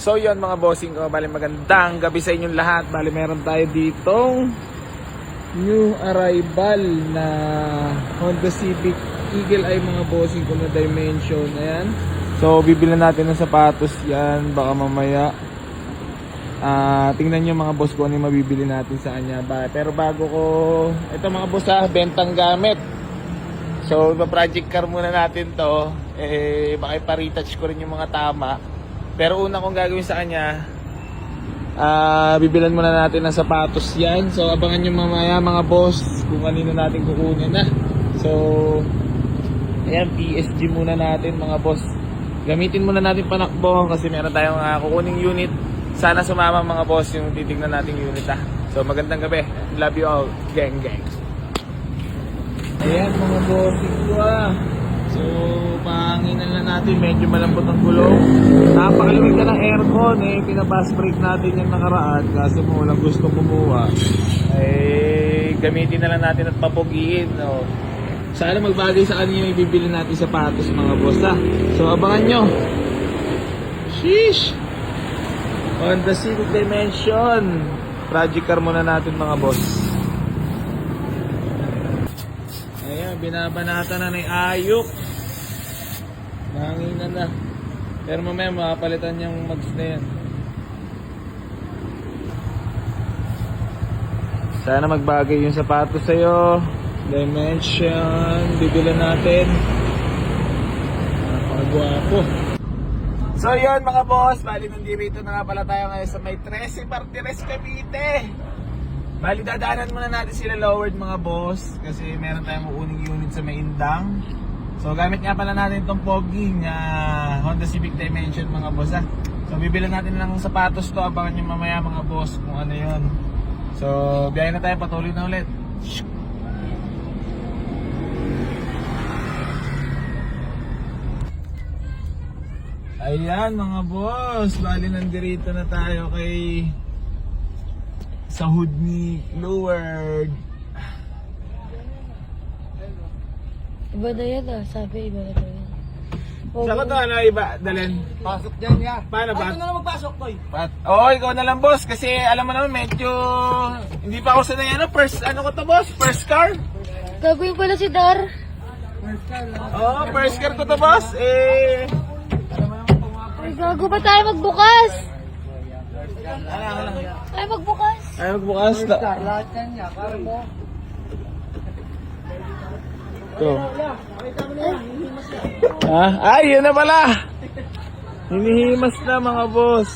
So yun mga bossing ko, bali magandang gabi sa inyong lahat. Bali meron tayo ditong new arrival na Honda Civic Eagle Eye mga bossing ko na dimension. Ayan. So bibilan natin ng sapatos yan, baka mamaya tingnan nyo mga boss ko ano yung mabibili natin sa kanya. Pero bago ko, ito mga boss bentang gamit. So project car muna natin to. Baka ipa-retouch ko rin yung mga tama. Pero una kong gagawin sa kanya, bibilan muna natin ng sapatos yan. So abangan nyo mamaya mga boss kung kanino natin kukunin na. So ayan, PSG muna natin mga boss. Gamitin muna natin panakbo kasi meron tayong kukuning unit. Sana sumama mga boss yung titignan nating unit So magandang gabi, love you all, gang gang. Ayan mga boss, so pahanginan lang natin, medyo malambot ang gulong. Napakalamig na ng aircon pinabas brake natin yung nakaraan kasi kung walang gusto kumuha gamitin na lang natin at papugiin. Sana magbagay sa kanya yung ibibili natin sapatos mga boss So abangan nyo. Sheesh, Honda Civic Dimension project car muna natin mga boss. Ayan, binabanata na ng ayok. Nanginan na. Pero mamaya makapalitan yung mags na yan. Sana magbagay yung sapatos sa'yo. Dimension. Bibilan natin. Napakagwapo. So yun mga boss, bali nandito na nga pala tayo ngayon sa may 13 Martires Cavite. Bali dadaanan muna natin sila lowered mga boss kasi meron tayong kukuning unit sa may Indang. So gamit nga pala natin itong Pogi na Honda Civic Dimension mga boss So bibilan natin ng sapatos to, abangan nyo mamaya mga boss kung ano yun. So biyahe na tayo, patuloy na ulit. Ayan mga boss, bali nandito na tayo kay sa hood ni Lowered. Iba na yan sabi iba na yan. Saan ko to iba, Dalen? Pasok dyan ya. Paano ba? Ano na lang magpasok, Toy? Ikaw na lang boss, kasi alam mo naman medyo hindi pa ako sanay first ko to boss, first car. Gagawin pala si Dar. First car ko to boss, Ay, gago ba tayo magbukas? Ano? Ay, magbukas. Ay, magbukas. Lahat yan ya. Para mo. Ito. Ay, yun na pala. Hinihimas na mga boss.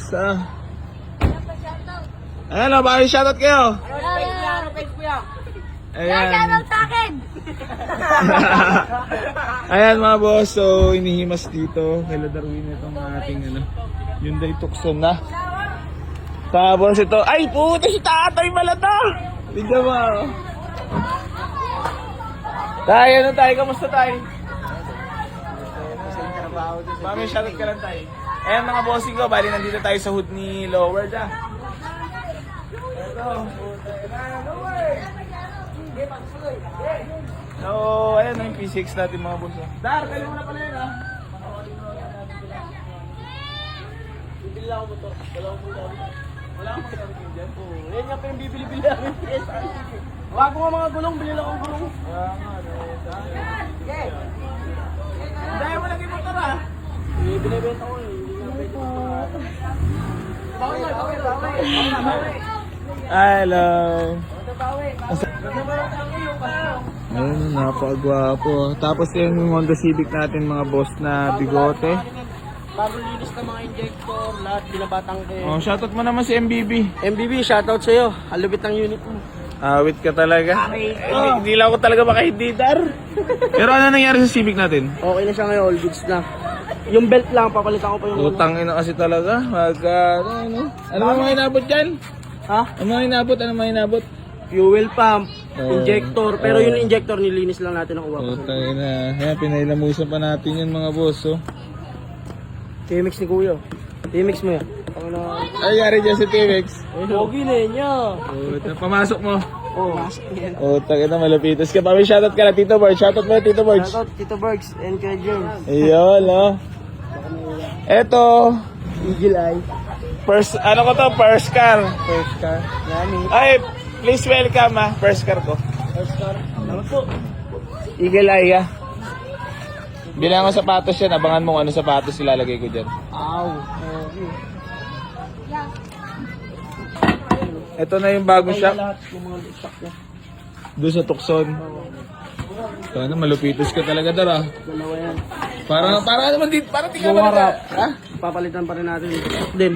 Ayan, baka shoutout kayo. Ayan. Shoutout sa akin. Ayan mga boss, so inihimas dito kay Darwin itong ating Hyundai Tucson na. Tapos ito, ay puta si tatay malata. Tignan mo. Tay, ano tay? Kamusta tay? Mami, shoutout ka lang tay. Ayan mga bossing ko, bali nandito tayo sa hood ni Lowered Ito. So, ayan yung P6 natin mga boss. Dar, kali mo na pala yun Bibili lang ako motor. Wala akong motor dyan. Yan nga pa yung bibili-bili namin. Wag mo mga gulong, bili lang akong gulong. Dahil mo lagi motor binibenta ko Hello. Ayun, napakagwapo. Tapos yung Honda Civic natin mga boss na bigote. Bago linis ng mga injector, lahat binabatang kayo. Shoutout mo naman si MBB. MBB, shoutout sa'yo. Halubit ng unit mo. Awit ka talaga. Hindi lang ako talaga makahididar. Pero ano nangyari sa Civic natin? Okay na siya ngayon, all goods na. Yung belt lang, papalitan ko pa yung Utang ina kasi talaga. Ano mga inabot dyan? Ha? Ano mga inabot? Fuel pump, injector. Pero yung injector, nilinis lang natin ang uwapa. Utang ina. Ayan, pinailamusan pa natin yun mga boss. T-Mix ni Kuya. T-Mix mo yan. Ay, yari dyan si T-Mix. Pogi na yun niya. Pamasok mo. Oo. Utang ina, malapitas ka. Pami, shoutout ka na Tito Bird. Shoutout mo Tito Bird. Shoutout Tito Bergs and Kuya James. Ayun, Eto. Eagle Eye. First, ano ko to? First car. First car. Nani. Ay, please welcome first car ko. First car. Ano po? Eagle Eye Bilang ko sapatos yan, abangan mo kung ano sapatos ilalagay ko dyan. Ow. Okay. Ito na yung bagong shop. Lahat yung mga stock niya. Doon sa Tucson. Sana malupitos ka talaga dara. Dalawa yan. Para naman dito, para tingnan Yung mo harap. Ha? Papalitan pa rin natin. Din.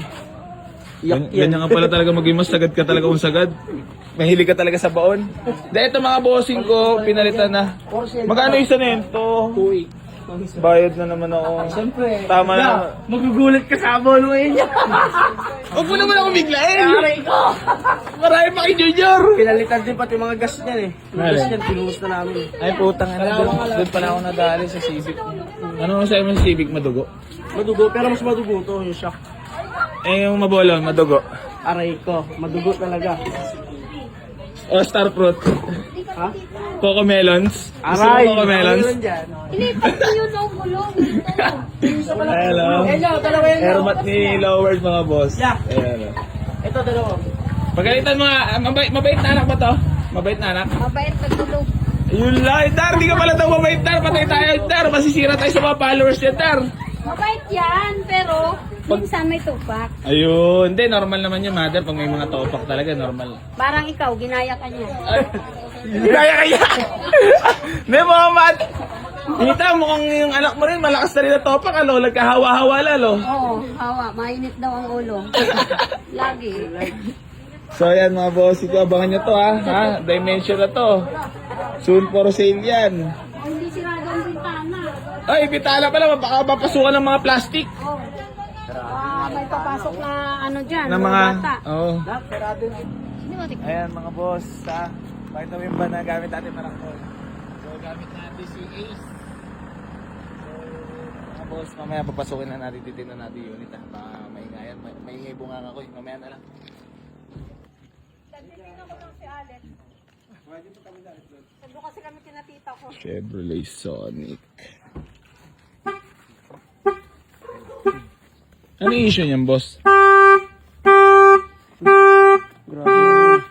Yak yan. Ganyan nga pala talaga maging mas sagad ka talaga kung sagad. Mahilig ka talaga sa baon. Dahil ito mga bossing ko, pinalitan na. Magkano isa na yun? To, 2.8. bayad na naman ako. Siyempre. Tama na. Magugulat ka sa abon mo yun. Huwag mo naman ako biglain. Aray ko! Marami pa kay Junior. Pinalitan din pati mga gas niyan eh. Mga gas Alin? niyan, pinuhos na namin eh. Ay putang ina, doon pala ako nadali sa Civic. Ano mo sa'yo sa Civic, madugo? Madugo, pero mas madugo to yung shock. Eh yung mabolon, madugo. Aray ko, madugo talaga. O Star Fruit. Ha? Coco Melons. Gusto mo Aray! Coco Melons? Meron dyan. Ilipat ko yun ang gulong. Hello. Hello, dalawa yan. Airmat ni Loward mga boss. Yeah. Ayan. Ito, dalawa. Pagalitan mo nga, mabait na anak ba to? Mabait na anak? Mabait na gulong. Yun lang, Dar, di ka pala daw mabait, Dar. Patay tayo, Dar. Masisira tayo sa mga followers niya, Dar. Mabait yan, pero minsan may tupak. Ayun, hindi, normal naman yun, mother. Pag may mga topak talaga, normal. Parang ikaw, ginaya ka niya. Kaya. Hindi mo, mat. Kita, mukhang yung anak mo rin, malakas na rin na topak, alo. Nagkahawa-hawa lalo. Oo, hawa. Mainit daw ang ulo. Lagi. So yan mga boss, ito abangan nyo to ha. Dimension na to. Soon for sale yan. Hindi sirado ang bintana. Ay, bitala pala, baka mapasukan ng mga plastic. Oh. May papasok na ano dyan, Ng mga, bata. oh. Hindi mo tignan. Ayan mga boss, ha. Pakita mo yung ba na gamit natin marakol. So gamit natin si Ace. So mga boss, mamaya papasukin na natin, titignan natin yung unit ha. Baka maingayan, maingay bunga ako eh. Mamaya na lang. Sando kasi kami kinatita ko. Chevrolet Sonic. Ano yung issue niyan, boss? Grabe.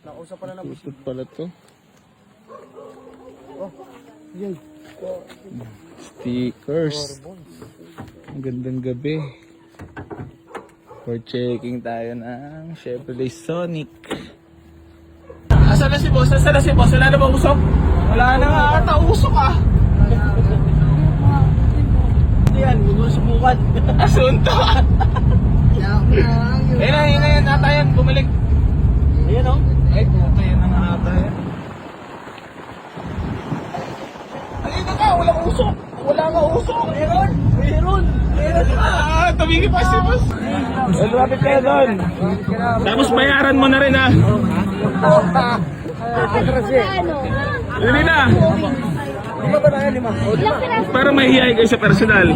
Nakusap pala na. Pusot pala to. Yan. Stickers. Ang gandang gabi. For checking tayo ng Chevrolet Sonic. Asan na si boss? Asan na si boss? Wala na ba usok? Wala na nga ata. Usok ah. Yan, huwag mo subukan. Asunto. Ayun na, yun na yan. Ata yan. Bumalik. Ayan o. Ay, puta yan na nga ata yan. Ayun na nga. Walang usok. Wala nga usok. Meron. Meron. Meron na. Tumigil pa si boss. Malapit kayo doon. Tapos bayaran mo na rin ha. Ano? Hindi na. Lima ba na yan? Lima? Parang may hiyay kayo sa personal.